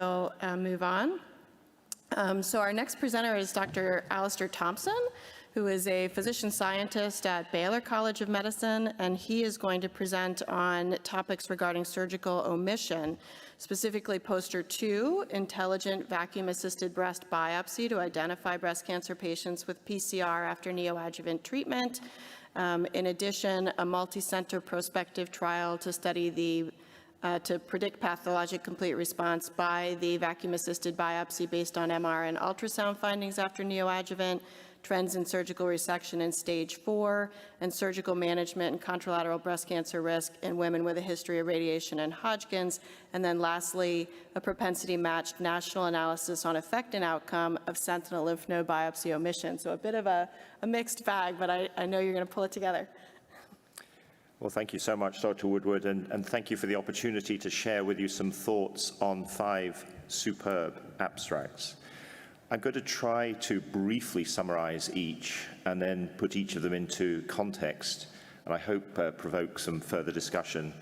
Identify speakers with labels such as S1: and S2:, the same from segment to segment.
S1: Move on. So our next presenter is Dr. Alastair Thompson, who is a physician scientist at Baylor College of Medicine, and he is going to present on topics regarding surgical omission, specifically poster 2, intelligent vacuum-assisted breast biopsy to identify breast cancer patients with PCR after neoadjuvant treatment. In addition, a multi-center prospective trial to study to predict pathologic complete response by the vacuum-assisted biopsy based on MR and ultrasound findings after neoadjuvant, trends in surgical resection in stage 4, and surgical management and contralateral breast cancer risk in women with a history of radiation and Hodgkin's. And then lastly, a propensity-matched national analysis on effect and outcome of sentinel lymph node biopsy omission. So a bit of a mixed bag, but I know you're going to pull it together.
S2: Well, thank you so much, Dr. Woodward, and thank you for the opportunity to share with you some thoughts on 5 superb abstracts. I'm going to try to briefly summarize each and then put each of them into context, and I hope provoke some further discussion.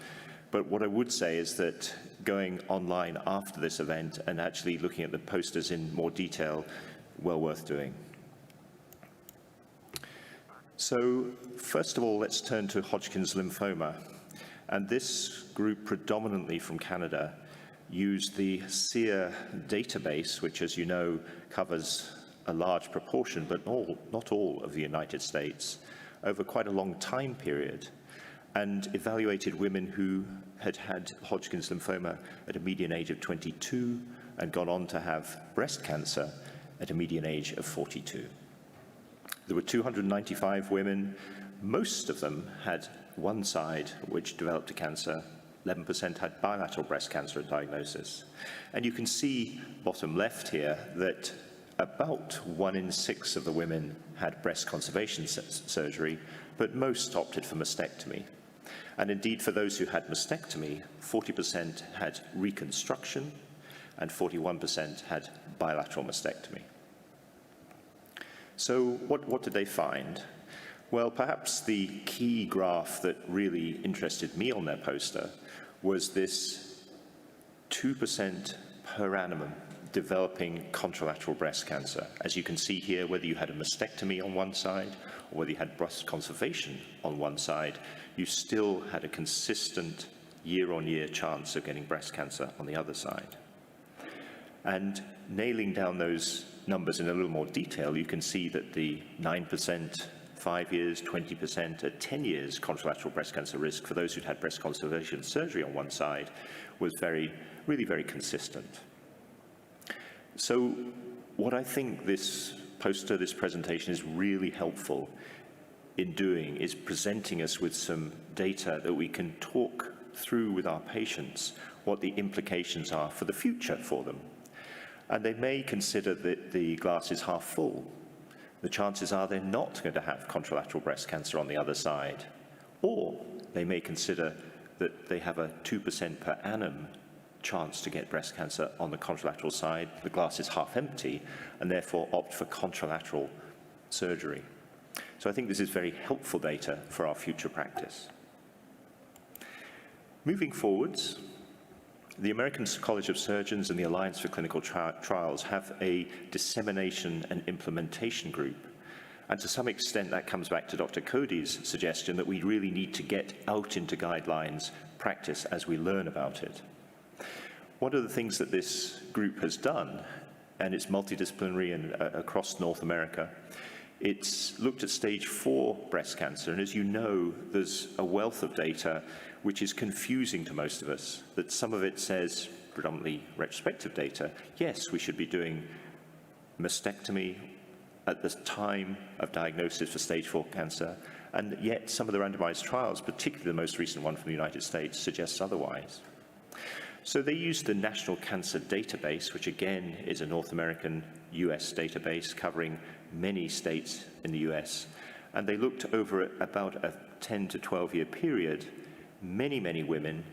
S2: But what I would say is that going online after this event and actually looking at the posters in more detail, well worth doing. So first of all, let's turn to Hodgkin's lymphoma. And this group, predominantly from Canada, used the SEER database, which, as you know, covers a large proportion, but not all of the United States, over quite a long time period, and evaluated women who had had Hodgkin's lymphoma at a median age of 22 and gone on to have breast cancer at a median age of 42. There were 295 women. Most of them had one side which developed a cancer. 11% had bilateral breast cancer at diagnosis. And you can see, bottom left here, that about 1 in 6 of the women had breast conservation surgery, but most opted for mastectomy. And indeed, for those who had mastectomy, 40% had reconstruction and 41% had bilateral mastectomy. So what did they find? Well, perhaps the key graph that really interested me on their poster was this 2% per annum developing contralateral breast cancer. As you can see here, whether you had a mastectomy on one side or whether you had breast conservation on one side, you still had a consistent year-on-year chance of getting breast cancer on the other side. And nailing down those numbers in a little more detail, you can see that the 9%, 5 years, 20% at 10 years contralateral breast cancer risk for those who'd had breast conservation surgery on one side was really very consistent. So what I think this poster, this presentation is really helpful in doing is presenting us with some data that we can talk through with our patients what the implications are for the future for them. And they may consider that the glass is half full. The chances are they're not going to have contralateral breast cancer on the other side. Or they may consider that they have a 2% per annum chance to get breast cancer on the contralateral side. The glass is half empty, and therefore opt for contralateral surgery. So I think this is very helpful data for our future practice. Moving forwards, the American College of Surgeons and the Alliance for Clinical Trials have a dissemination and implementation group. And to some extent, that comes back to Dr. Cody's suggestion that we really need to get out into guidelines practice as we learn about it. One of the things that this group has done, and it's multidisciplinary and across North America, it's looked at stage 4 breast cancer. And as you know, there's a wealth of data which is confusing to most of us, that some of it says, predominantly retrospective data, yes, we should be doing mastectomy at the time of diagnosis for stage 4 cancer, and yet some of the randomized trials, particularly the most recent one from the United States, suggests otherwise. So they used the National Cancer Database, which again is a North American US database covering many states in the US, and they looked over about a 10 to 12 year period. Many women,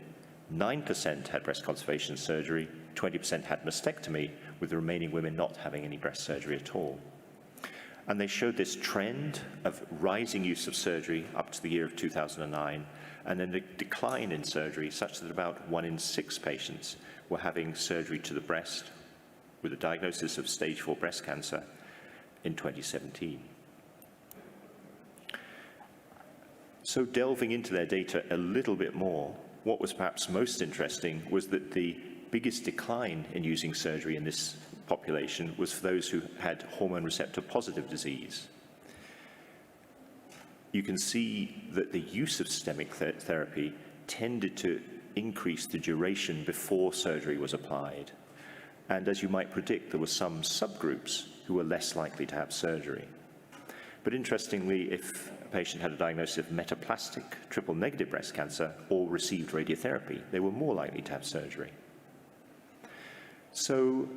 S2: 9% had breast conservation surgery, 20% had mastectomy, with the remaining women not having any breast surgery at all. And they showed this trend of rising use of surgery up to the year of 2009, and then a decline in surgery such that about 1 in 6 patients were having surgery to the breast with a diagnosis of stage 4 breast cancer in 2017. So delving into their data a little bit more, what was perhaps most interesting was that the biggest decline in using surgery in this population was for those who had hormone receptor positive disease. You can see that the use of systemic therapy tended to increase the duration before surgery was applied. And as you might predict, there were some subgroups who were less likely to have surgery. But interestingly, if a patient had a diagnosis of metaplastic triple-negative breast cancer or received radiotherapy, they were more likely to have surgery. So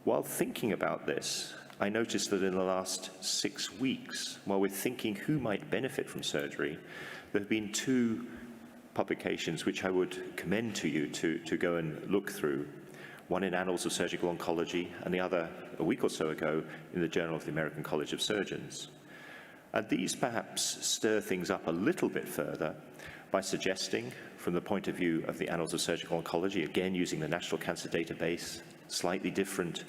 S2: while thinking about this, I noticed that in the last 6 weeks, while we're thinking who might benefit from surgery, there have been 2 publications which I would commend to you to go and look through. One in Annals of Surgical Oncology, and the other a week or so ago in the Journal of the American College of Surgeons. And these perhaps stir things up a little bit further by suggesting, from the point of view of the Annals of Surgical Oncology, again using the National Cancer Database, slightly different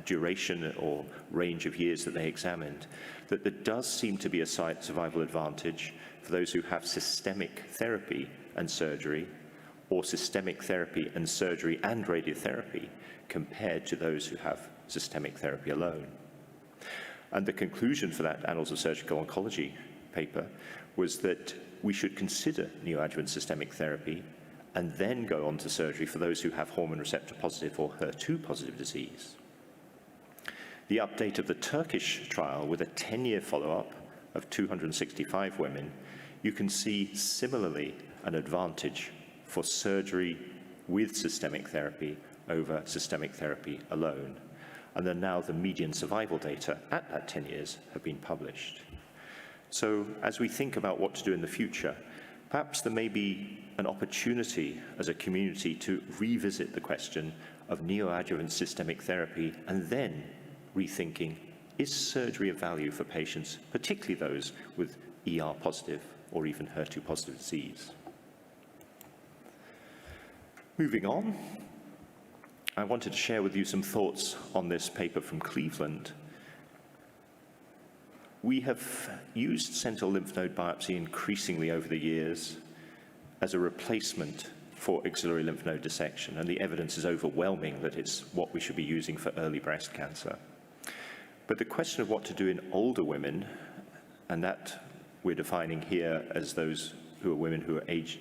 S2: duration or range of years that they examined, that there does seem to be a survival advantage for those who have systemic therapy and surgery, or systemic therapy and surgery and radiotherapy, compared to those who have systemic therapy alone. And the conclusion for that Annals of Surgical Oncology paper was that we should consider neoadjuvant systemic therapy and then go on to surgery for those who have hormone receptor positive or HER2 positive disease. The update of the Turkish trial with a 10-year follow-up of 265 women, you can see similarly an advantage for surgery with systemic therapy over systemic therapy alone. And then now the median survival data at that 10 years have been published. So as we think about what to do in the future, perhaps there may be an opportunity as a community to revisit the question of neoadjuvant systemic therapy and then rethinking, is surgery of value for patients, particularly those with ER positive or even HER2 positive disease? Moving on, I wanted to share with you some thoughts on this paper from Cleveland. We have used sentinel lymph node biopsy increasingly over the years as a replacement for axillary lymph node dissection, and the evidence is overwhelming that it's what we should be using for early breast cancer. But the question of what to do in older women, and that we're defining here as those who are women who are aged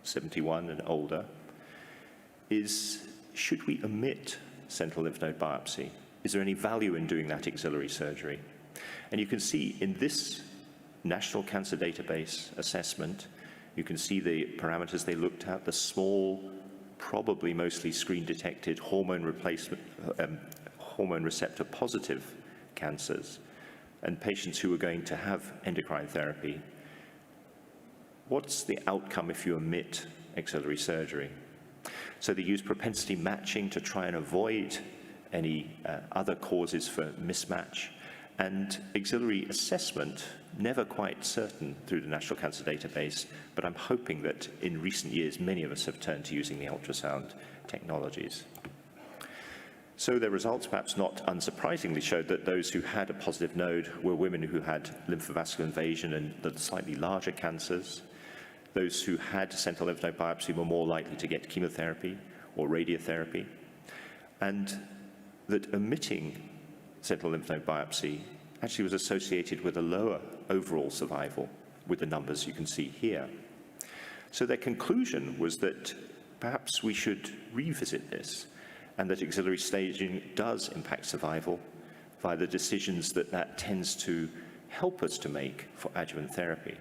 S2: 71 and older, is, should we omit sentinel lymph node biopsy? Is there any value in doing that axillary surgery? And you can see in this National Cancer Database assessment, you can see the parameters they looked at, the small, probably mostly screen-detected hormone receptor positive cancers, and patients who are going to have endocrine therapy. What's the outcome if you omit axillary surgery? So they use propensity matching to try and avoid any other causes for mismatch, and auxiliary assessment, never quite certain through the National Cancer Database, but I'm hoping that in recent years many of us have turned to using the ultrasound technologies. So their results, perhaps not unsurprisingly, showed that those who had a positive node were women who had lymphovascular invasion and the slightly larger cancers. Those who had sentinel lymph node biopsy were more likely to get chemotherapy or radiotherapy, and that omitting sentinel lymph node biopsy actually was associated with a lower overall survival with the numbers you can see here. So their conclusion was that perhaps we should revisit this, and that axillary staging does impact survival via the decisions that that tends to help us to make for adjuvant therapy.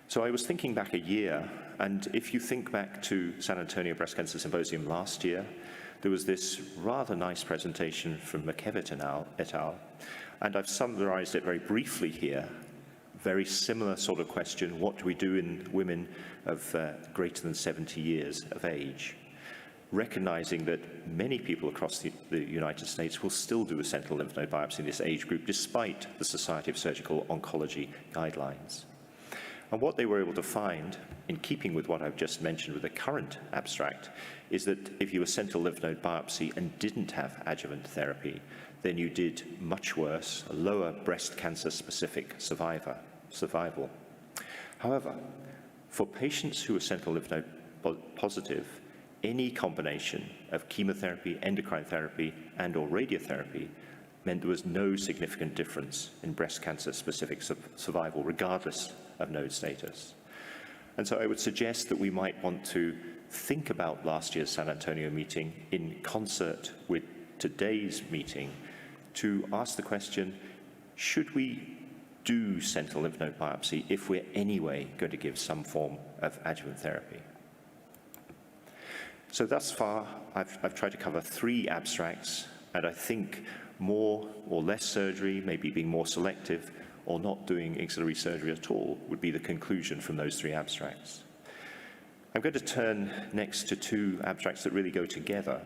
S2: So I was thinking back a year, and if you think back to San Antonio Breast Cancer Symposium last year, there was this rather nice presentation from McKevitt et al., and I've summarized it very briefly here. Very similar sort of question, what do we do in women of greater than 70 years of age? recognizing that many people across the United States will still do a sentinel lymph node biopsy in this age group, despite the Society of Surgical Oncology guidelines. And what they were able to find, in keeping with what I've just mentioned with the current abstract, is that if you were sentinel lymph node biopsy and didn't have adjuvant therapy, then you did much worse, a lower breast cancer-specific survival. However, for patients who are sentinel lymph node positive, any combination of chemotherapy, endocrine therapy, and/or radiotherapy meant there was no significant difference in breast cancer-specific survival, regardless of node status. And so I would suggest that we might want to think about last year's San Antonio meeting in concert with today's meeting to ask the question, should we do sentinel lymph node biopsy if we're anyway going to give some form of adjuvant therapy? So thus far, I've tried to cover 3 abstracts, and I think more or less surgery, maybe being more selective, or not doing axillary surgery at all would be the conclusion from those 3 abstracts. I'm going to turn next to 2 abstracts that really go together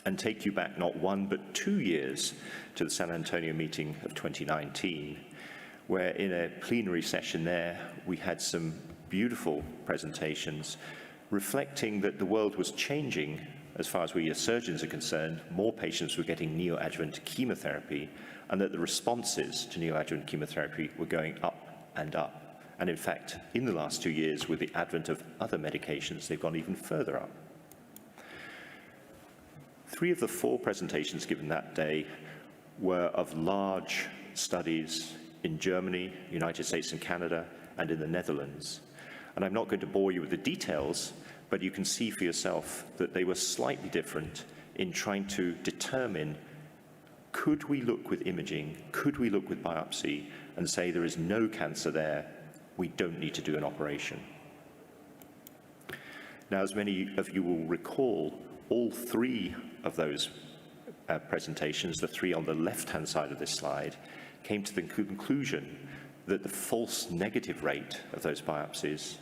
S2: and take you back not 1 but 2 years to the San Antonio meeting of 2019, where in a plenary session there, we had some beautiful presentations reflecting that the world was changing as far as we as surgeons are concerned. More patients were getting neoadjuvant chemotherapy, and that the responses to neoadjuvant chemotherapy were going up and up. And in fact, in the last 2 years, with the advent of other medications, they've gone even further up. 3 of the 4 presentations given that day were of large studies in Germany, United States and Canada, and in the Netherlands. And I'm not going to bore you with the details, but you can see for yourself that they were slightly different in trying to determine, could we look with imaging, could we look with biopsy and say there is no cancer there, we don't need to do an operation. Now, as many of you will recall, all 3 of those presentations, the 3 on the left-hand side of this slide, came to the conclusion that the false negative rate of those biopsies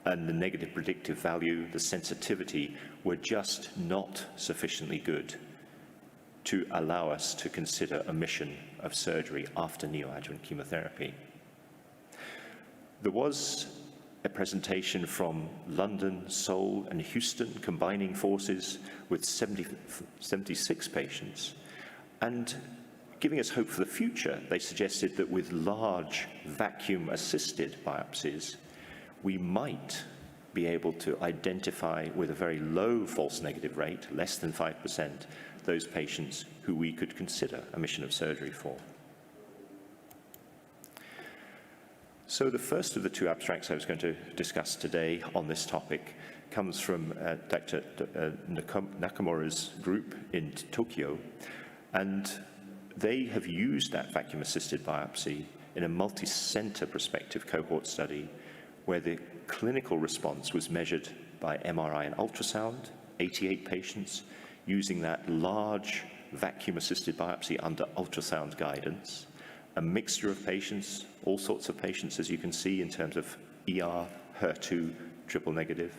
S2: and the negative predictive value, the sensitivity, were just not sufficiently good to allow us to consider omission of surgery after neoadjuvant chemotherapy. There was a presentation from London, Seoul, and Houston combining forces with 76 patients. And giving us hope for the future, they suggested that with large vacuum-assisted biopsies, we might be able to identify with a very low false negative rate, less than 5%, those patients who we could consider omission of surgery for. So the first of the 2 abstracts I was going to discuss today on this topic comes from Dr. Nakamura's group in Tokyo, and they have used that vacuum-assisted biopsy in a multi-center prospective cohort study where the clinical response was measured by MRI and ultrasound, 88 patients, using that large vacuum-assisted biopsy under ultrasound guidance, a mixture of patients, all sorts of patients, as you can see, in terms of ER, HER2, triple negative.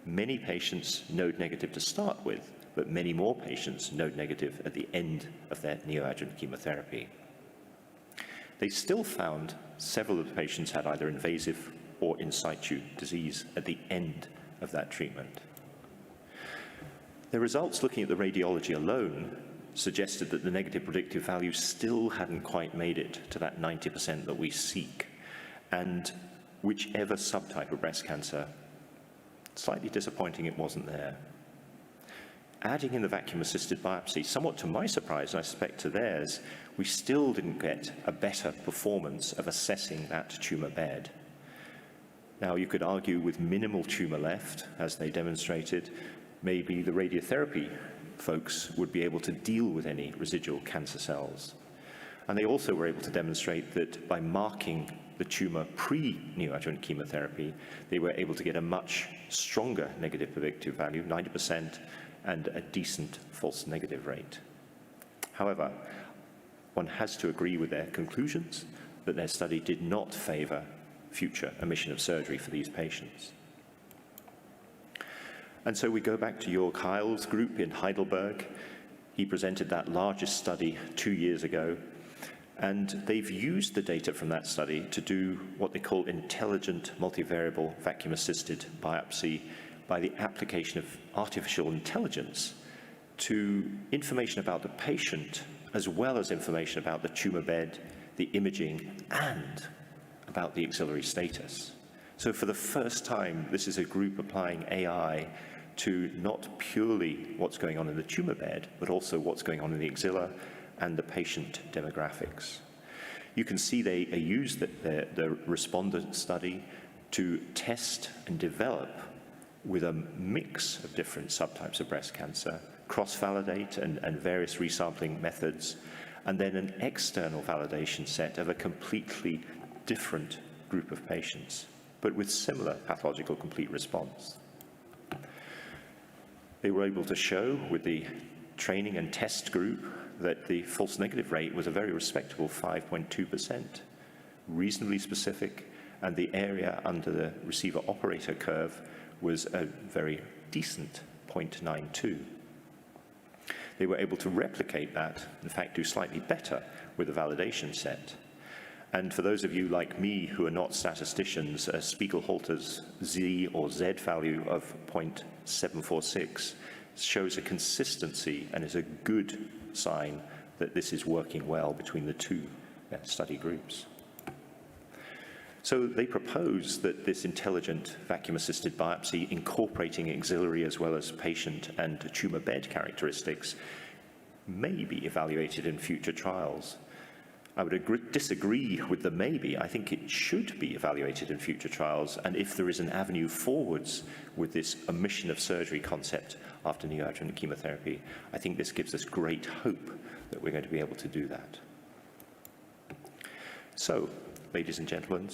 S2: Many patients node negative to start with, but many more patients node negative at the end of their neoadjuvant chemotherapy. They still found several of the patients had either invasive or in situ disease at the end of that treatment. The results looking at the radiology alone suggested that the negative predictive value still hadn't quite made it to that 90% that we seek. And whichever subtype of breast cancer, slightly disappointing it wasn't there. Adding in the vacuum-assisted biopsy, somewhat to my surprise, and I suspect to theirs, we still didn't get a better performance of assessing that tumor bed. Now, you could argue with minimal tumor left, as they demonstrated, maybe the radiotherapy folks would be able to deal with any residual cancer cells. And they also were able to demonstrate that by marking the tumor pre-neoadjuvant chemotherapy, they were able to get a much stronger negative predictive value, 90%, and a decent false negative rate. However, one has to agree with their conclusions that their study did not favor future omission of surgery for these patients. And so we go back to Jörg Heil's group in Heidelberg. He presented that largest study 2 years ago. And they've used the data from that study to do what they call intelligent multivariable vacuum-assisted biopsy by the application of artificial intelligence to information about the patient, as well as information about the tumor bed, the imaging, and about the axillary status. So for the first time, this is a group applying AI to not purely what's going on in the tumor bed, but also what's going on in the axilla and the patient demographics. You can see they used the respondent study to test and develop with a mix of different subtypes of breast cancer, cross-validate and various resampling methods, and then an external validation set of a completely different group of patients, but with similar pathological complete response. They were able to show with the training and test group that the false negative rate was a very respectable 5.2%, reasonably specific, and the area under the receiver operator curve was a very decent 0.92. They were able to replicate that, in fact, do slightly better with the validation set. And for those of you like me who are not statisticians, Spiegel-Halter's Z or Z value of 0.746 shows a consistency and is a good sign that this is working well between the two study groups. So they propose that this intelligent vacuum-assisted biopsy, incorporating axillary as well as patient and tumor bed characteristics, may be evaluated in future trials. I would disagree with the maybe. I think it should be evaluated in future trials, and if there is an avenue forwards with this omission of surgery concept after neoadjuvant chemotherapy, I think this gives us great hope that we're going to be able to do that. So, ladies and gentlemen,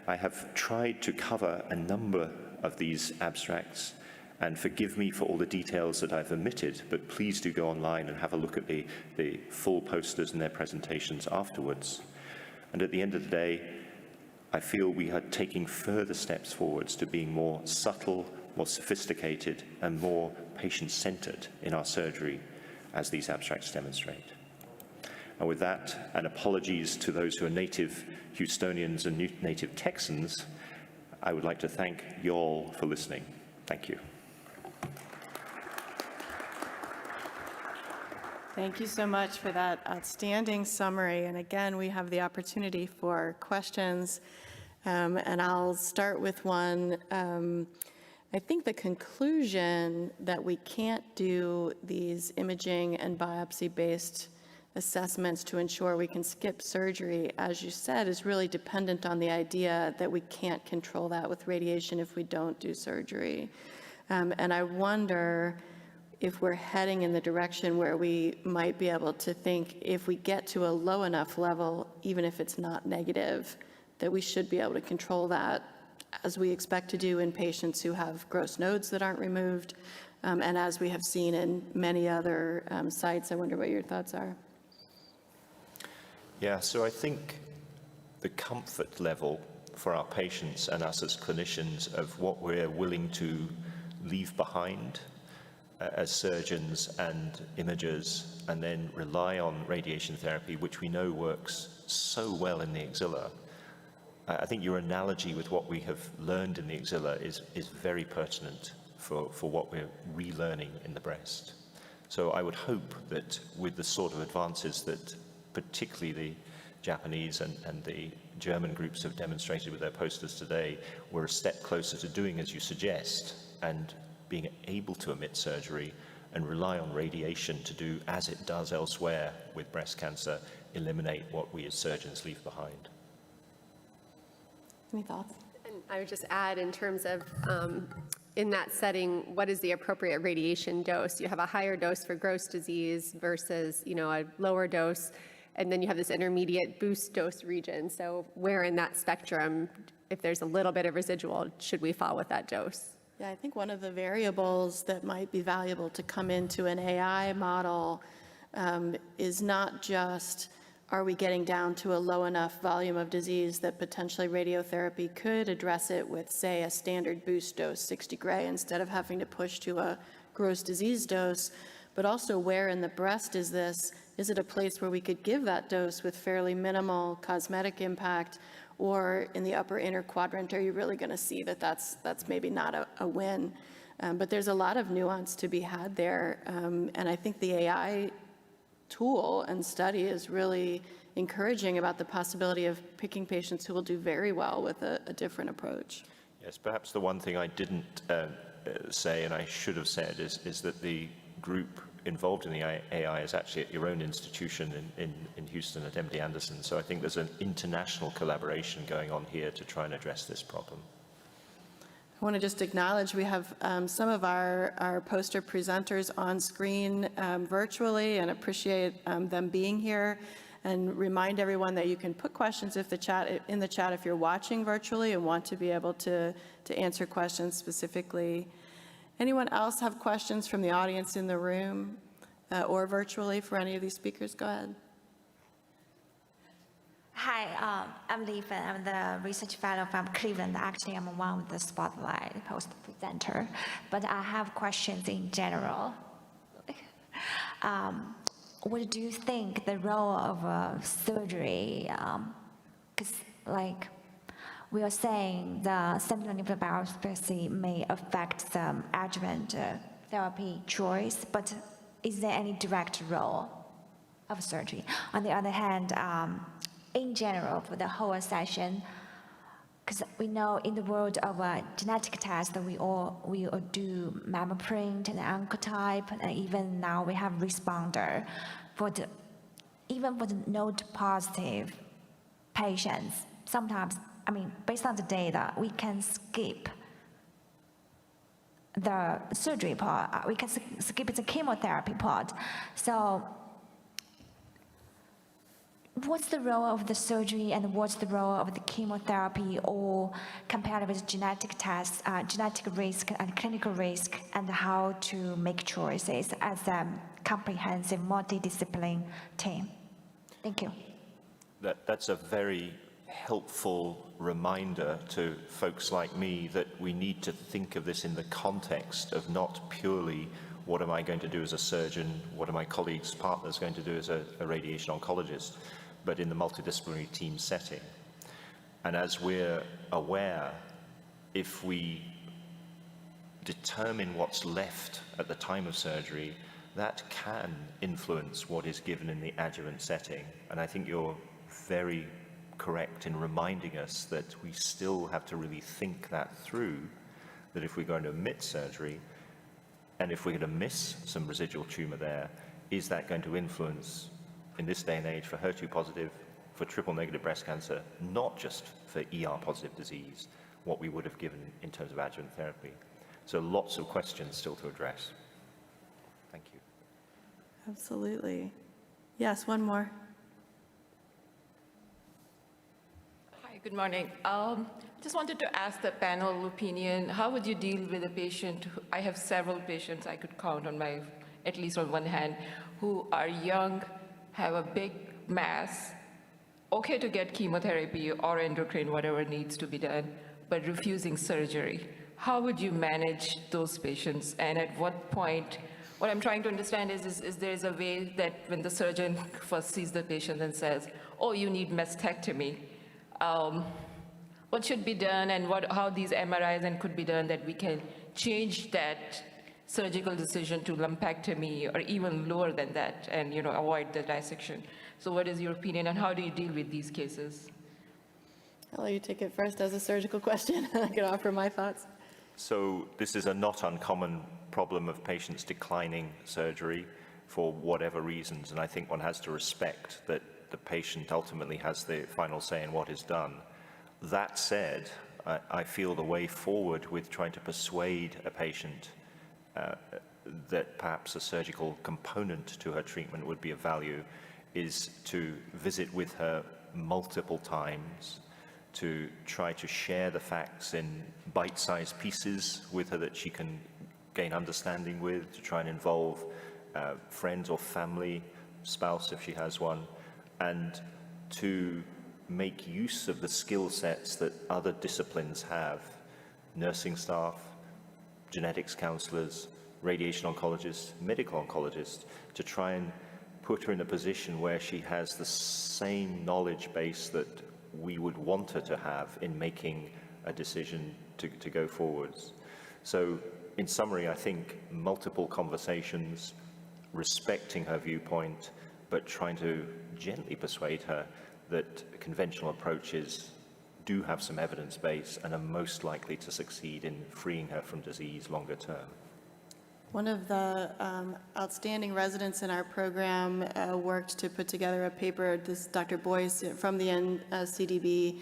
S2: I have tried to cover a number of these abstracts, and forgive me for all the details that I've omitted, but please do go online and have a look at the full posters and their presentations afterwards. And at the end of the day, I feel we are taking further steps forwards to being more subtle, more sophisticated, and more patient-centered in our surgery, as these abstracts demonstrate. And with that, and apologies to those who are native Houstonians and native Texans, I would like to thank you all for listening. Thank you.
S1: Thank you so much for that outstanding summary. And again, we have the opportunity for questions. And I'll start with one. I think the conclusion that we can't do these imaging and biopsy-based assessments to ensure we can skip surgery, as you said, is really dependent on the idea that we can't control that with radiation if we don't do surgery. And I wonder if we're heading in the direction where we might be able to think if we get to a low enough level, even if it's not negative, that we should be able to control that, as we expect to do in patients who have gross nodes that aren't removed, and as we have seen in many other sites. I wonder what your thoughts are.
S2: Yeah, so I think the comfort level for our patients and us as clinicians of what we're willing to leave behind as surgeons and imagers, and then rely on radiation therapy, which we know works so well in the axilla. I think your analogy with what we have learned in the axilla is very pertinent for what we're relearning in the breast. So I would hope that with the sort of advances that particularly the Japanese and the German groups have demonstrated with their posters today, we're a step closer to doing as you suggest, and being able to omit surgery and rely on radiation to do, as it does elsewhere with breast cancer, eliminate what we as surgeons leave behind.
S1: Any thoughts?
S3: And I would just add, in terms of in that setting, what is the appropriate radiation dose? You have a higher dose for gross disease versus, a lower dose, and then you have this intermediate boost dose region. So where in that spectrum, if there's a little bit of residual, should we fall with that dose?
S1: Yeah, I think one of the variables that might be valuable to come into an AI model is not just are we getting down to a low enough volume of disease that potentially radiotherapy could address it with, say, a standard boost dose, 60 gray, instead of having to push to a gross disease dose? But also, where in the breast is this? Is it a place where we could give that dose with fairly minimal cosmetic impact? Or in the upper inner quadrant, are you really going to see that that's maybe not a win? But there's a lot of nuance to be had there. And I think the AI tool and study is really encouraging about the possibility of picking patients who will do very well with a different approach.
S2: Yes, perhaps the one thing I didn't say, and I should have said, is that the group involved in the AI is actually at your own institution in Houston at MD Anderson. So I think there's an international collaboration going on here to try and address this problem.
S1: I want to just acknowledge we have some of our poster presenters on screen virtually, and appreciate them being here, and remind everyone that you can put questions in the chat if you're watching virtually and want to be able to answer questions specifically. Anyone else have questions from the audience in the room or virtually for any of these speakers? Go ahead.
S4: Hi, I'm Li Fen. I'm the research fellow from Cleveland. Actually, I'm one of the spotlight post presenter, but I have questions in general. What do you think the role of surgery? Because like we are saying, the sentinel nodal biopsy may affect the adjuvant therapy choice, but is there any direct role of surgery? On the other hand, in general, for the whole session, because we know in the world of genetic tests, we all do MammaPrint and Oncotype, and even now we have responder. Even for the node positive patients, sometimes, I mean, based on the data, we can skip the surgery part. We can skip the chemotherapy part. So what's the role of the surgery and what's the role of the chemotherapy, or compared with genetic tests, genetic risk and clinical risk, and how to make choices as a comprehensive multidiscipline team? Thank you.
S2: That's a very helpful reminder to folks like me that we need to think of this in the context of not purely what am I going to do as a surgeon, what are my colleagues, partners going to do as a radiation oncologist, but in the multidisciplinary team setting. And as we're aware, if we determine what's left at the time of surgery, that can influence what is given in the adjuvant setting. And I think you're very correct in reminding us that we still have to really think that through, that if we're going to omit surgery, and if we're going to miss some residual tumor there, is that going to influence, in this day and age, for HER2 positive, for triple negative breast cancer, not just for ER positive disease, what we would have given in terms of adjuvant therapy? So lots of questions still to address. Thank you.
S1: Absolutely. Yes, one more.
S5: Hi, good morning. Just wanted to ask the panel opinion, how would you deal with a patient I have several patients I could count on at least on one hand, who are young, have a big mass, okay to get chemotherapy or endocrine, whatever needs to be done, but refusing surgery. How would you manage those patients? And at what point, what I'm trying to understand is there's a way that when the surgeon first sees the patient and says, oh, you need mastectomy, what should be done, and how these MRIs and could be done that we can change that surgical decision to lumpectomy or even lower than that, and avoid the dissection. So what is your opinion, and how do you deal with these cases?
S1: I'll let you take it first as a surgical question. I can offer my thoughts.
S2: So this is a not uncommon problem of patients declining surgery for whatever reasons, and I think one has to respect that the patient ultimately has the final say in what is done. That said, I feel the way forward with trying to persuade a patient that perhaps a surgical component to her treatment would be of value is to visit with her multiple times, to try to share the facts in bite-sized pieces with her that she can gain understanding with, to try and involve friends or family, spouse if she has one, and to make use of the skill sets that other disciplines have, nursing staff, genetics counselors, radiation oncologists, medical oncologists, to try and put her in a position where she has the same knowledge base that we would want her to have in making a decision to go forwards. So in summary, I think multiple conversations, respecting her viewpoint, but trying to gently persuade her that conventional approaches do have some evidence base and are most likely to succeed in freeing her from disease longer term.
S1: One of the outstanding residents in our program worked to put together a paper, this Dr. Boyce from the CDB,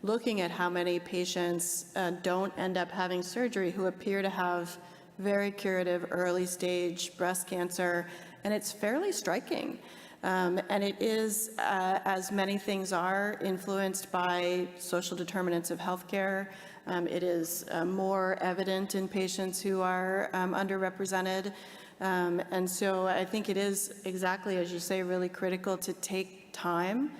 S1: looking at how many patients don't end up having surgery who appear to have very curative early stage breast cancer, and it's fairly striking. And it is, as many things are, influenced by social determinants of healthcare. It is more evident in patients who are underrepresented. And so I think it is exactly, as you say, really critical to take time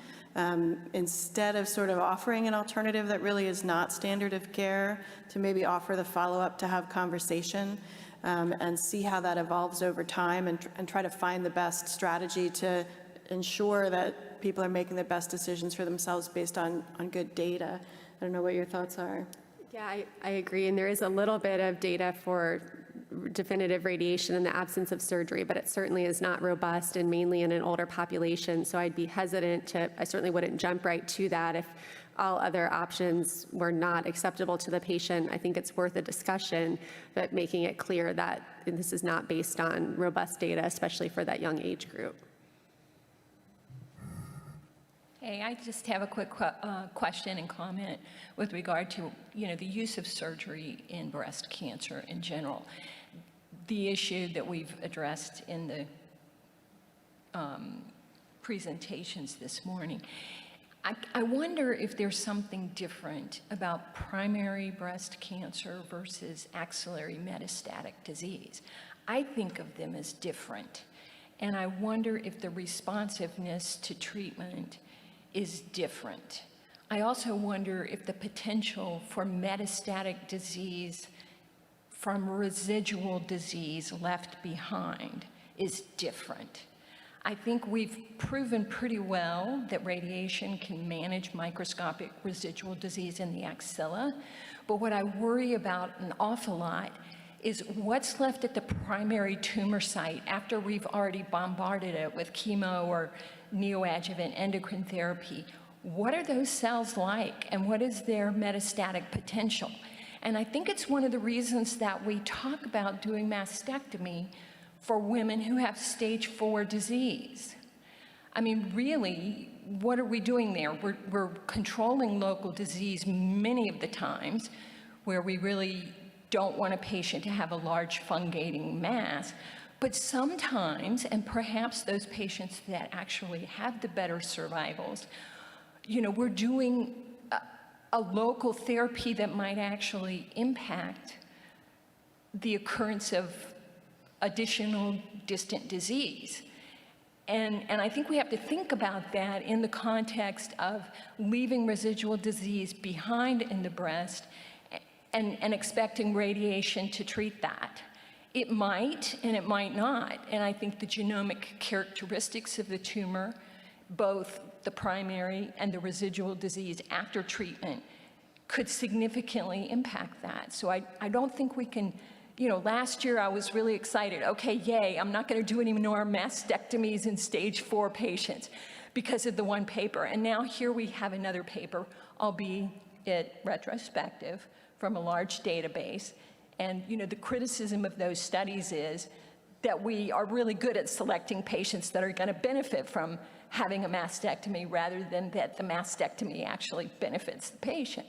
S1: instead of sort of offering an alternative that really is not standard of care, to maybe offer the follow-up, to have conversation. And see how that evolves over time, and try to find the best strategy to ensure that people are making the best decisions for themselves based on good data. I don't know what your thoughts are.
S3: Yeah, I agree. And there is a little bit of data for definitive radiation in the absence of surgery, but it certainly is not robust, and mainly in an older population. So I'd be hesitant I certainly wouldn't jump right to that if all other options were not acceptable to the patient. I think it's worth a discussion, but making it clear that this is not based on robust data, especially for that young age group.
S6: Hey, I just have a quick question and comment with regard to, the use of surgery in breast cancer in general. The issue that we've addressed in the presentations this morning. I wonder if there's something different about primary breast cancer versus axillary metastatic disease. I think of them as different, and I wonder if the responsiveness to treatment is different. I also wonder if the potential for metastatic disease from residual disease left behind is different. I think we've proven pretty well that radiation can manage microscopic residual disease in the axilla, but what I worry about an awful lot is what's left at the primary tumor site after we've already bombarded it with chemo or neoadjuvant endocrine therapy. What are those cells like, and what is their metastatic potential? And I think it's one of the reasons that we talk about doing mastectomy for women who have stage 4 disease. I mean, really, what are we doing there? We're controlling local disease many of the times, where we really don't want a patient to have a large fungating mass. But sometimes, and perhaps those patients that actually have the better survivals, we're doing a local therapy that might actually impact the occurrence of additional distant disease. And I think we have to think about that in the context of leaving residual disease behind in the breast and expecting radiation to treat that. It might and it might not. And I think the genomic characteristics of the tumor, both the primary and the residual disease after treatment, could significantly impact that. So I don't think we can, last year I was really excited. Okay, yay, I'm not going to do any more mastectomies in stage 4 patients because of the one paper. And now here we have another paper, albeit retrospective, from a large database. And the criticism of those studies is that we are really good at selecting patients that are going to benefit from having a mastectomy rather than that the mastectomy actually benefits the patient.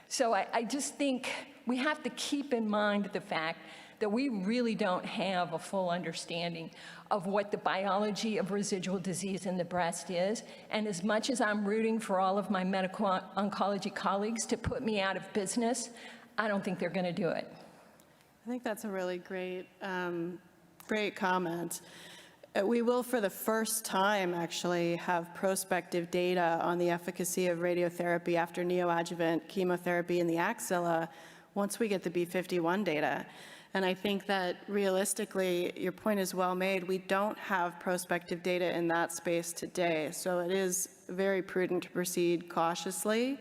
S6: So I just think we have to keep in mind the fact that we really don't have a full understanding of what the biology of residual disease in the breast is. And as much as I'm rooting for all of my medical oncology colleagues to put me out of business, I don't think they're going to do it.
S1: I think that's a really great comment. We will, for the first time, actually have prospective data on the efficacy of radiotherapy after neoadjuvant chemotherapy in the axilla once we get the B51 data. And I think that realistically, your point is well made. We don't have prospective data in that space today, so it is very prudent to proceed cautiously.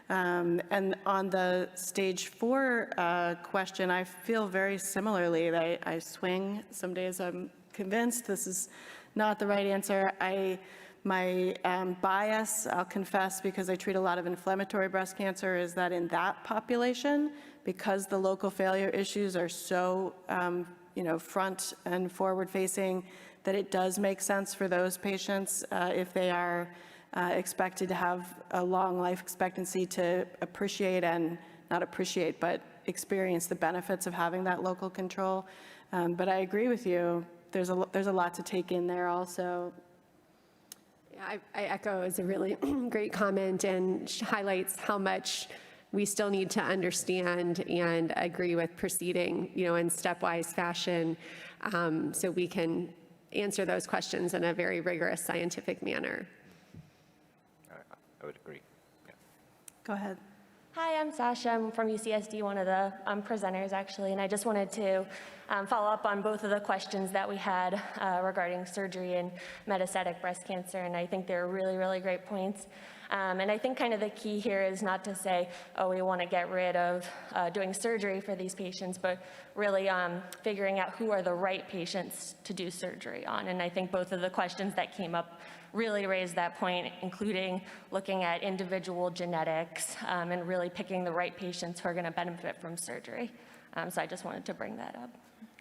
S1: And on the stage 4 question, I feel very similarly. I swing. Some days I'm convinced this is not the right answer. My bias, I'll confess, because I treat a lot of inflammatory breast cancer, is that in that population, because the local failure issues are so front and forward facing, that it does make sense for those patients, if they are expected to have a long life expectancy, to appreciate and not appreciate, but experience the benefits of having that local control. But I agree with you. There's a lot to take in there also.
S3: Yeah, I echo. It's a really great comment and highlights how much we still need to understand, and agree with proceeding, in stepwise fashion, so we can answer those questions in a very rigorous scientific manner.
S2: I would agree. Yeah.
S1: Go ahead.
S7: Hi, I'm Sasha. I'm from UCSD, one of the presenters, actually, and I just wanted to follow up on both of the questions that we had regarding surgery and metastatic breast cancer, and I think they're really, really great points. And I think kind of the key here is not to say, oh, we want to get rid of doing surgery for these patients, but really figuring out who are the right patients to do surgery on. And I think both of the questions that came up really raised that point, including looking at individual genetics and really picking the right patients who are going to benefit from surgery. So I just wanted to bring that up.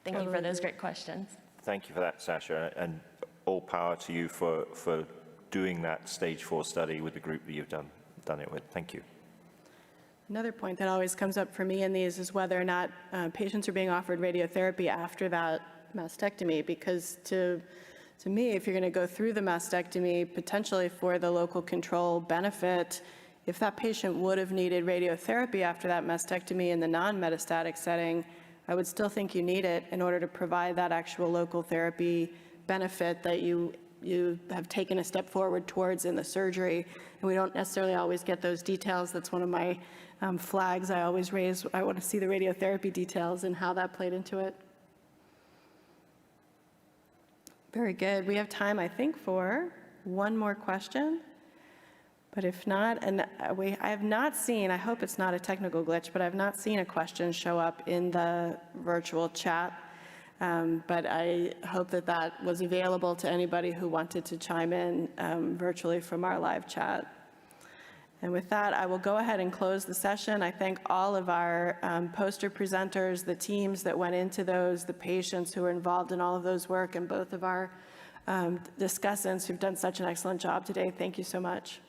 S7: Thank you for those great questions.
S2: Thank you for that, Sasha, and all power to you for doing that stage 4 study with the group that you've done it with. Thank you.
S1: Another point that always comes up for me in these is whether or not patients are being offered radiotherapy after that mastectomy, because to me, if you're going to go through the mastectomy, potentially for the local control benefit, if that patient would have needed radiotherapy after that mastectomy in the non-metastatic setting, I would still think you need it in order to provide that actual local therapy benefit that you have taken a step forward towards in the surgery. And we don't necessarily always get those details. That's one of my flags I always raise. I want to see the radiotherapy details and how that played into it. Very good. We have time, I think, for one more question. But if not, and I have not seen, I hope it's not a technical glitch, but I've not seen a question show up in the virtual chat. But I hope that that was available to anybody who wanted to chime in virtually from our live chat. And with that, I will go ahead and close the session. I thank all of our poster presenters, the teams that went into those, the patients who were involved in all of those work, and both of our discussants who've done such an excellent job today. Thank you so much.